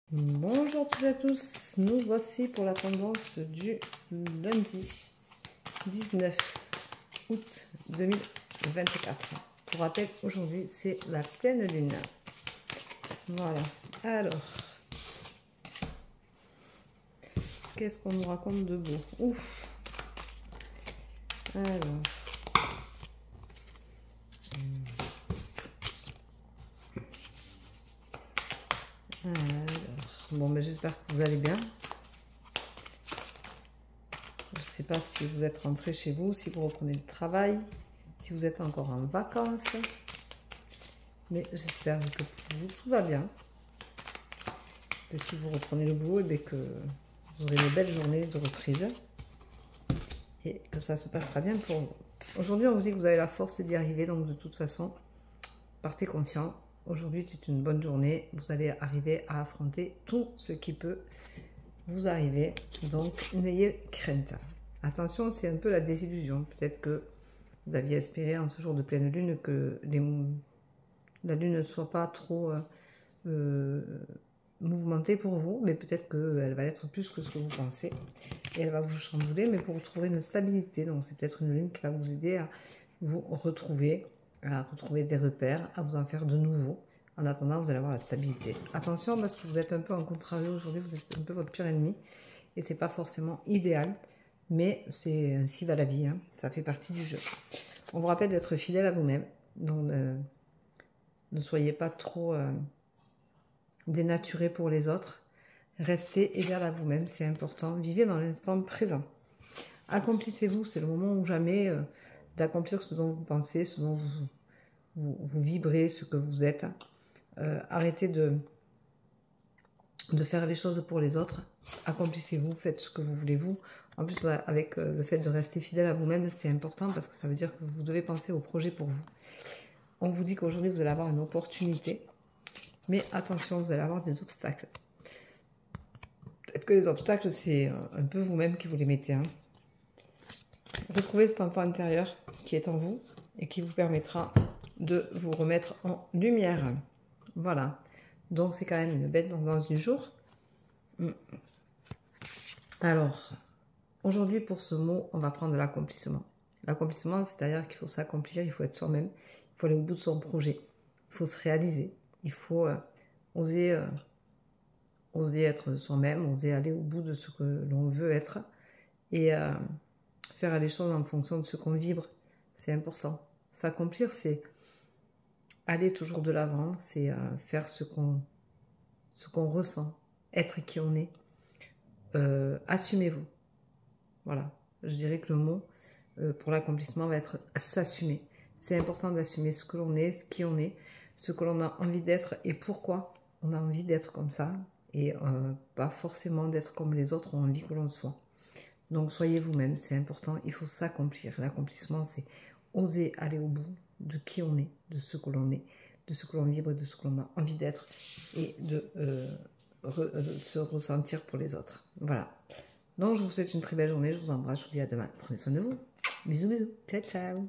Bonjour toutes et à tous, nous voici pour la tendance du lundi 19 août 2024. Pour rappel, aujourd'hui c'est la pleine lune. Voilà, alors, qu'est-ce qu'on nous raconte de beau? Ouf. Alors, bon, mais j'espère que vous allez bien. Je ne sais pas si vous êtes rentré chez vous, si vous reprenez le travail, si vous êtes encore en vacances. Mais j'espère que pour vous, tout va bien. Que si vous reprenez le boulot, et que vous aurez une belle journée de reprise. Et que ça se passera bien pour vous. Aujourd'hui, on vous dit que vous avez la force d'y arriver. Donc, de toute façon, partez confiant. Aujourd'hui, c'est une bonne journée. Vous allez arriver à affronter tout ce qui peut vous arriver. Donc, n'ayez crainte. Attention, c'est un peu la désillusion. Peut-être que vous aviez espéré en ce jour de pleine lune que la lune ne soit pas trop mouvementée pour vous, mais peut-être qu'elle va être plus que ce que vous pensez. Et elle va vous chambouler, mais pour retrouver une stabilité. Donc, c'est peut-être une lune qui va vous aider à vous retrouver, à retrouver des repères, à vous en faire de nouveaux. En attendant, vous allez avoir la stabilité. Attention, parce que vous êtes un peu en contrario aujourd'hui, vous êtes un peu votre pire ennemi. Et c'est pas forcément idéal, mais c'est ainsi va la vie, hein. Ça fait partie du jeu. On vous rappelle d'être fidèle à vous-même. Donc, ne soyez pas trop dénaturé pour les autres. Restez égal à vous-même, c'est important. Vivez dans l'instant présent. Accomplissez-vous, c'est le moment ou jamais d'accomplir ce dont vous pensez, ce dont vous vibrez, ce que vous êtes. Arrêtez de faire les choses pour les autres. Accomplissez-vous, faites ce que vous voulez vous. En plus, avec le fait de rester fidèle à vous-même, c'est important parce que ça veut dire que vous devez penser au projet pour vous. On vous dit qu'aujourd'hui, vous allez avoir une opportunité. Mais attention, vous allez avoir des obstacles. Peut-être que les obstacles, c'est un peu vous-même qui vous les mettez. Hein. Retrouvez cet enfant intérieur qui est en vous et qui vous permettra de vous remettre en lumière. Voilà. Donc, c'est quand même une belle tendance du jour. Alors, aujourd'hui, pour ce mot, on va prendre l'accomplissement. L'accomplissement, c'est-à-dire qu'il faut s'accomplir, il faut être soi-même, il faut aller au bout de son projet, il faut se réaliser, il faut oser être soi-même, oser aller au bout de ce que l'on veut être et faire les choses en fonction de ce qu'on vibre. C'est important. S'accomplir, c'est aller toujours de l'avant, c'est faire ce qu'on ressent, être qui on est. Assumez-vous. Voilà. Je dirais que le mot pour l'accomplissement va être s'assumer. C'est important d'assumer ce que l'on est, qui on est, ce que l'on a envie d'être et pourquoi on a envie d'être comme ça et pas forcément d'être comme les autres ont envie que l'on soit. Donc soyez vous-même, c'est important, il faut s'accomplir. L'accomplissement, c'est oser aller au bout de qui on est, de ce que l'on est, de ce que l'on vibre, de ce que l'on a envie d'être et de se ressentir pour les autres. Voilà. Donc je vous souhaite une très belle journée, je vous embrasse, je vous dis à demain. Prenez soin de vous. Bisous, bisous. Ciao, ciao.